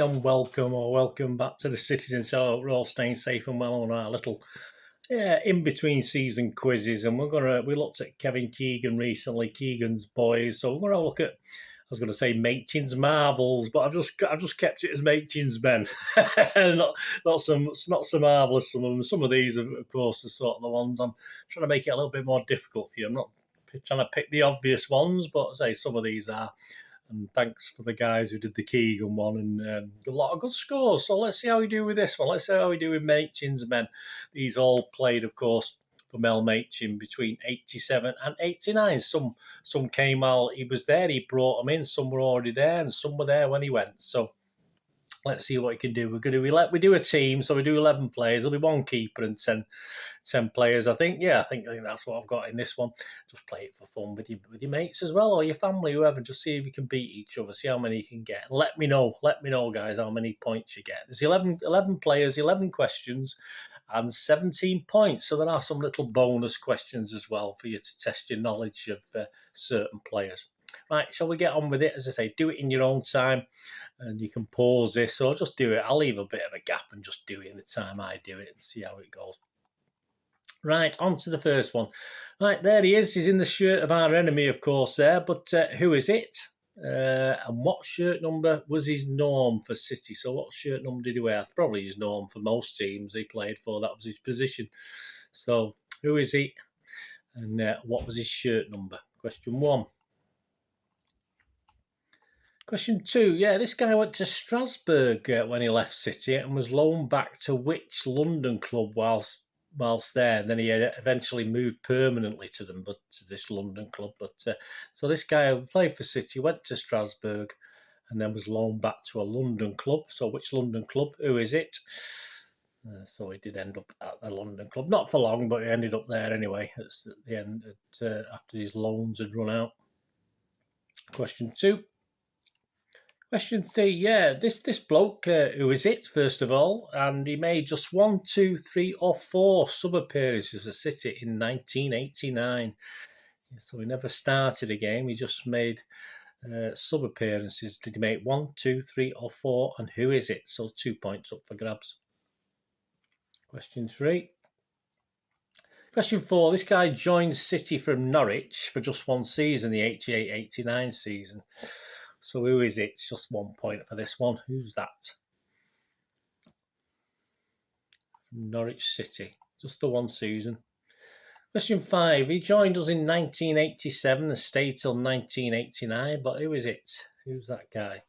and welcome back to the Citizen. So we're all staying safe and well on our little in-between season quizzes. And we looked at Kevin Keegan recently, Keegan's boys. So we're going to look at, I was going to say Machin's Marvels, but I've just kept it as Machin's Men. not so marvellous, some of them. Some of these, of course, are sort of the ones I'm trying to make it a little bit more difficult for you. I'm not trying to pick the obvious ones, but I say some of these are. And thanks for the guys who did the Keegan one, and a lot of good scores. So let's see how we do with this one. Let's see how we do with Machin's Men. These all played, of course, for Mel Machin between 87 and 89. Some came while he was there. He brought them in. Some were already there, and some were there when he went. So let's see what he can do. We do a team, so we do 11 players. There'll be one keeper and 10 players. I think that's what I've got in this one. Just play it for fun with your mates as well, or your family, whoever. Just see if you can beat each other. See how many you can get. And let me know, guys, how many points you get. There's 11 players, 11 questions, and 17 points. So there are some little bonus questions as well for you to test your knowledge of certain players. Right, shall we get on with it? As I say, do it in your own time, and you can pause this or just do it. I'll leave a bit of a gap and just do it in the time I do it and see how it goes. Right, on to the first one. Right, there he is. He's in the shirt of our enemy, of course, there. But who is it? And what shirt number was his norm for City? So what shirt number did he wear? Probably his norm for most teams he played for. That was his position. So who is he? And what was his shirt number? Question 1. Question 2, this guy went to Strasbourg when he left City and was loaned back to which London club whilst there? And then he eventually moved permanently to this London club. But so this guy who played for City went to Strasbourg and then was loaned back to a London club. So which London club? Who is it? So he did end up at the London club. Not for long, but he ended up there anyway at the end after his loans had run out. Question 2. Question 3, this bloke, who is it, first of all? And he made just 1, 2, 3 or 4 sub-appearances for City in 1989. So he never started a game, he just made sub-appearances. Did he make 1, 2, 3 or 4? And who is it? So 2 points up for grabs. Question 3. Question 4, this guy joined City from Norwich for just one season, the 88-89 season. So who is it? It's just 1 point for this one. Who's that? Norwich City. Just the one season. Question 5. He joined us in 1987 and stayed till 1989. But who is it? Who's that guy?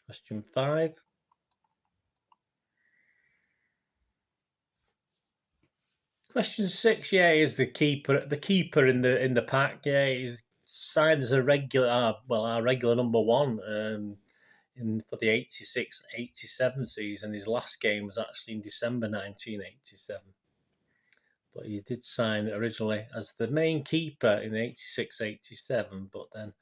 Question 5. Question 6. He's the keeper. The keeper in the pack. He's signed as a regular, our regular number 1 for the 86-87 season. His last game was actually in December 1987. But he did sign originally as the main keeper in 86-87, but then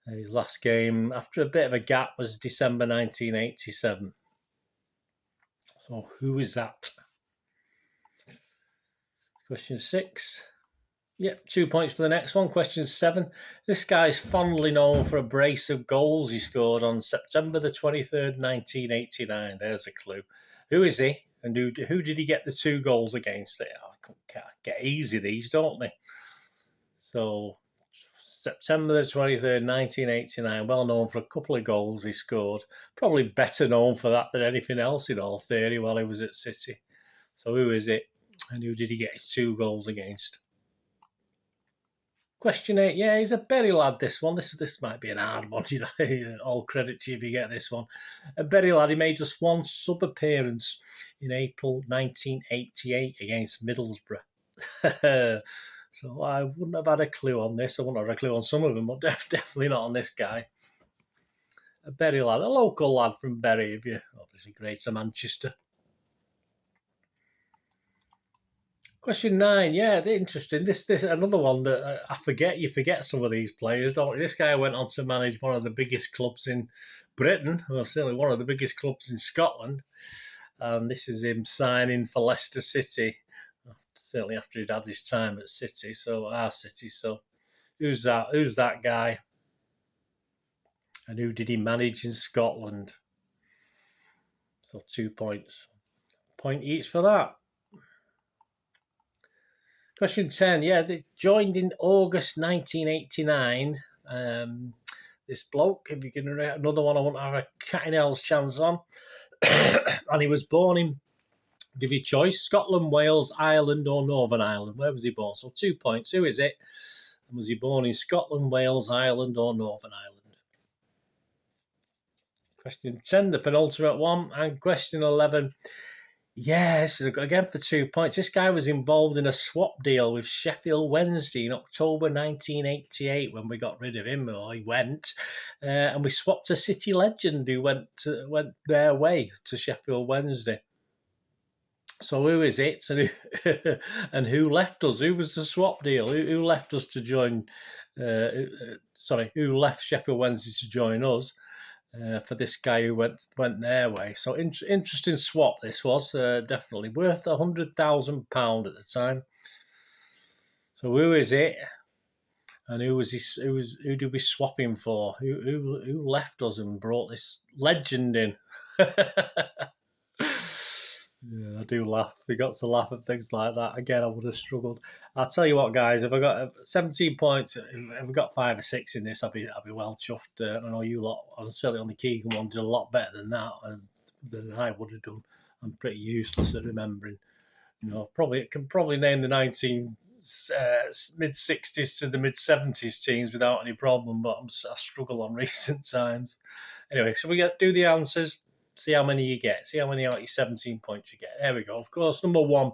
his last game, after a bit of a gap, was December 1987. So who is that? Question 6. 2 points for the next one. Question 7. This guy's fondly known for a brace of goals he scored on September the 23rd, 1989. There's a clue. Who is he? And who did he get the 2 goals against? Get easy these, don't they? So, September the 23rd, 1989. Well known for a couple of goals he scored. Probably better known for that than anything else in all theory while he was at City. So who is it? And who did he get his 2 goals against? Question 8, he's a Bury lad, this one. This might be an hard one. All credit to you if you get this one. A Bury lad, he made just 1 sub-appearance in April 1988 against Middlesbrough. So I wouldn't have had a clue on this. I wouldn't have had a clue on some of them, but definitely not on this guy. A Bury lad, a local lad from Bury, if you're obviously Greater Manchester. Question 9, interesting. This another one that I forget. You forget some of these players, don't you? This guy went on to manage one of the biggest clubs in Britain, or certainly one of the biggest clubs in Scotland. And this is him signing for Leicester City, certainly after he'd had his time at City. So our City. So who's that? Who's that guy? And who did he manage in Scotland? So 2 points. Point each for that. Question 10. Yeah, they joined in August 1989. This bloke, if you can write another one, I want to have a cat in hell's chance on. And he was born in, give you choice, Scotland, Wales, Ireland, or Northern Ireland. Where was he born? So 2 points. Who is it? And was he born in Scotland, Wales, Ireland, or Northern Ireland? Question 10, the penultimate one. And question 11. Yes, again for 2 points. This guy was involved in a swap deal with Sheffield Wednesday in October 1988 when we got rid of him, or he went, and we swapped a City legend who went their way to Sheffield Wednesday. So who is it? And who left us? Who was the swap deal? Who left us to join? Who left Sheffield Wednesday to join us? For this guy who went their way. So interesting swap this was, definitely worth £100,000 at the time. So who is it? And who did we swap him for? Who left us and brought this legend in? Yeah, I do laugh. We got to laugh at things like that. Again, I would have struggled. I'll tell you what, guys. If I got 17 points, if we got 5 or 6 in this, I'd be well chuffed. I know you lot, certainly on the Keegan one, did a lot better than that, than I would have done. I'm pretty useless at remembering. You know, can probably name the mid 60s to the mid 70s teams without any problem, but I struggle on recent times. Anyway, so we do the answers. See how many you get. See how many out of your 17 points you get. There we go. Of course, number 1,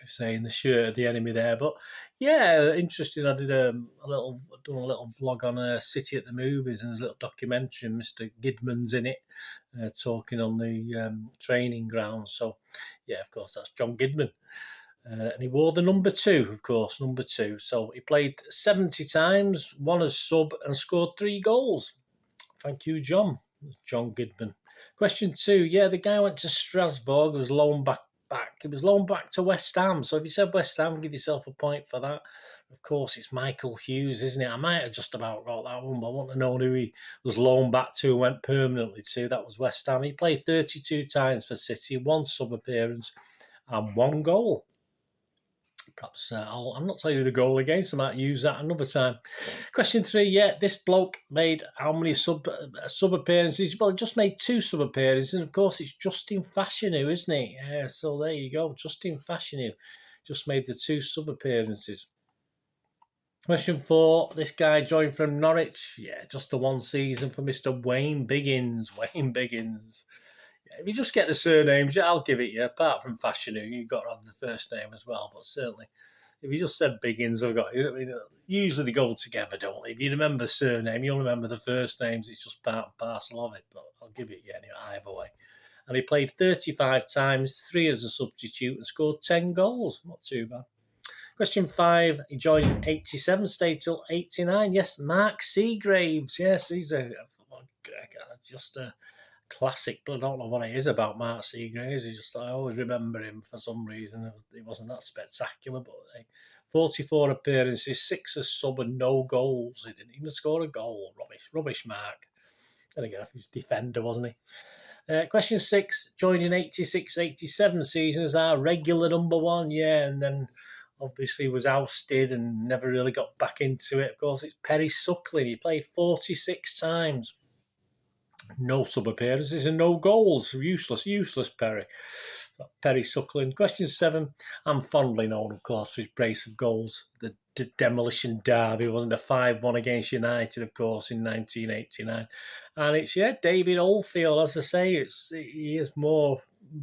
saying the shirt of the enemy there. But yeah, interesting. I did a little vlog on City at the Movies, and there's a little documentary. Mr. Gidman's in it, talking on the training grounds. So yeah, of course, that's John Gidman. And he wore the number 2, of course, number 2. So he played 70 times, won as sub, and scored 3 goals. Thank you, John Gidman. Question 2. Yeah, the guy went to Strasbourg, was loaned back. He was loaned back to West Ham. So if you said West Ham, give yourself a point for that. Of course, it's Michael Hughes, isn't it? I might have just about got that one, but I want to know who he was loaned back to and went permanently to. That was West Ham. He played 32 times for City, 1 sub-appearance and 1 goal. Perhaps I'm not telling you the goal against. I might use that another time. Question 3. Yeah, this bloke made how many sub appearances? Well, he just made 2 sub appearances, and of course it's Justin Fashanu, isn't he? Yeah, so there you go. Justin Fashanu just made the 2 sub appearances. Question 4. This guy joined from Norwich. Yeah, just the 1 season for Mr. Wayne Biggins. If you just get the surnames, I'll give it you. Apart from Fashanu, you've got to have the first name as well. But certainly, if you just said Biggins, usually they go together, don't they? If you remember the surname, you'll remember the first names. It's just part and parcel of it. But I'll give it you anyway, either way. And he played 35 times, 3 as a substitute, and scored 10 goals. Not too bad. Question 5. He joined in 87, stayed till 89. Yes, Marc Seagraves. Yes, he's just a classic, but I don't know what it is about Marc Seagraves. I always remember him for some reason. It wasn't that spectacular, but 44 appearances, 6 as sub, and no goals. He didn't even score a goal. Rubbish, Marc. Then again, he was defender, wasn't he? Question 6. Joined in 86-87 season as our regular number 1. Yeah, and then obviously was ousted and never really got back into it. Of course, it's Perry Suckling. He played 46 times. No sub-appearances and no goals. Useless Perry. Perry Suckling. Question 7. I'm fondly known, of course, for his brace of goals. The demolition derby, wasn't a 5-1 against United, of course, in 1989. And it's, David Oldfield, as I say, he is more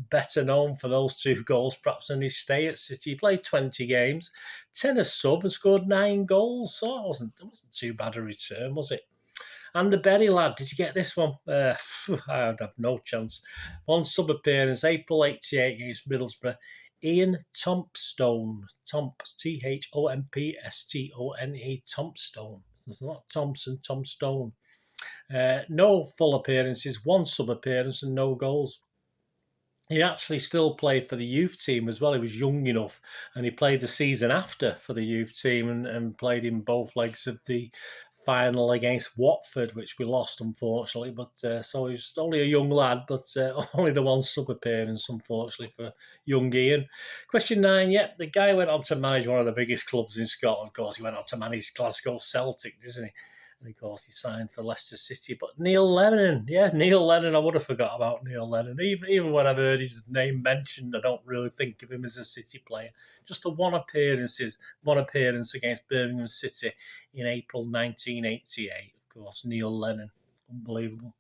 better known for those 2 goals, perhaps, than his stay at City. He played 20 games, 10 as sub, and scored 9 goals. So it wasn't too bad a return, was it? And the Berry lad, did you get this one? I'd have no chance. 1 sub-appearance, April 88 against Middlesbrough. Ian Tompstone. Thompstone. Tompstone. It's not Thompson, Tompstone. No full appearances, 1 sub-appearance and no goals. He actually still played for the youth team as well. He was young enough, and he played the season after for the youth team and played in both legs of the final against Watford, which we lost, unfortunately. But so he's only a young lad, but only the one sub appearance, unfortunately, for young Ian. Question 9, the guy went on to manage one of the biggest clubs in Scotland. Of course, he went on to manage Glasgow Celtic, doesn't he? And of course, he signed for Leicester City. But Neil Lennon, Neil Lennon, I would have forgot about Neil Lennon. Even when I've heard his name mentioned, I don't really think of him as a City player. Just the one appearance against Birmingham City in April 1988. Of course, Neil Lennon, unbelievable.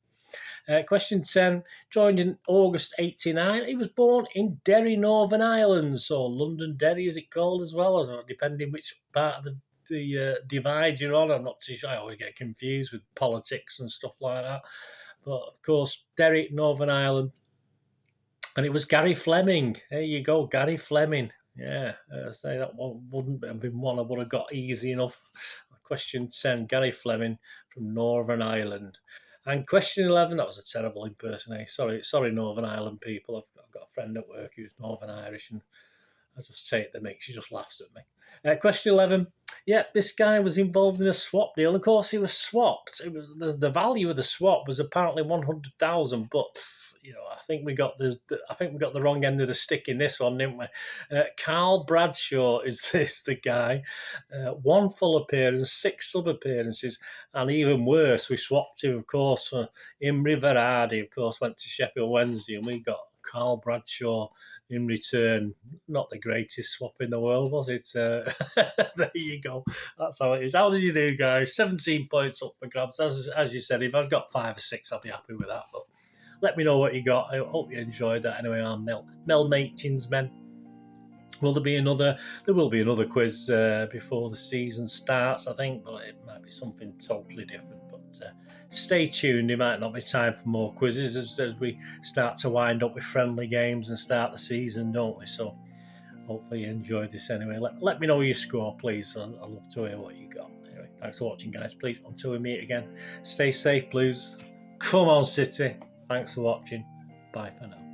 Question 10, joined in August 89. He was born in Derry, Northern Ireland, so London Derry, is it called as well, depending which part of the divide you're on. I'm not too sure. I always get confused with politics and stuff like that. But of course, Derry, Northern Ireland. And it was Gary Fleming. There you go, Gary Fleming. Yeah, say that one wouldn't have been one I would have got easy enough. Question 10, Gary Fleming from Northern Ireland. And question 11, that was a terrible impersonation. Sorry, Northern Ireland people. I've got a friend at work who's Northern Irish, and I just take the mix. She just laughs at me. Question 11. This guy was involved in a swap deal. Of course, he was swapped. The value of the swap was apparently 100,000, but I think we got the wrong end of the stick in this one, didn't we? Carl Bradshaw is the guy. 1 full appearance, 6 sub appearances, and even worse, we swapped him, of course. Imre Verardi, of course, went to Sheffield Wednesday, and we got Carl Bradshaw in return. Not the greatest swap in the world, was it? There you go. That's how it is. How did you do, guys? 17 points up for grabs. As you said, if I've got 5 or 6, I'll be happy with that. But let me know what you got. I hope you enjoyed that. Anyway, I'm Mel Machin's men. There will be another quiz before the season starts, I think, but it might be something totally different. But stay tuned. There might not be time for more quizzes as we start to wind up with friendly games and start the season, don't we? So hopefully you enjoyed this anyway. Let me know your score, please. I'd love to hear what you got. Anyway, thanks for watching, guys. Please, until we meet again, stay safe, Blues. Come on, City. Thanks for watching. Bye for now.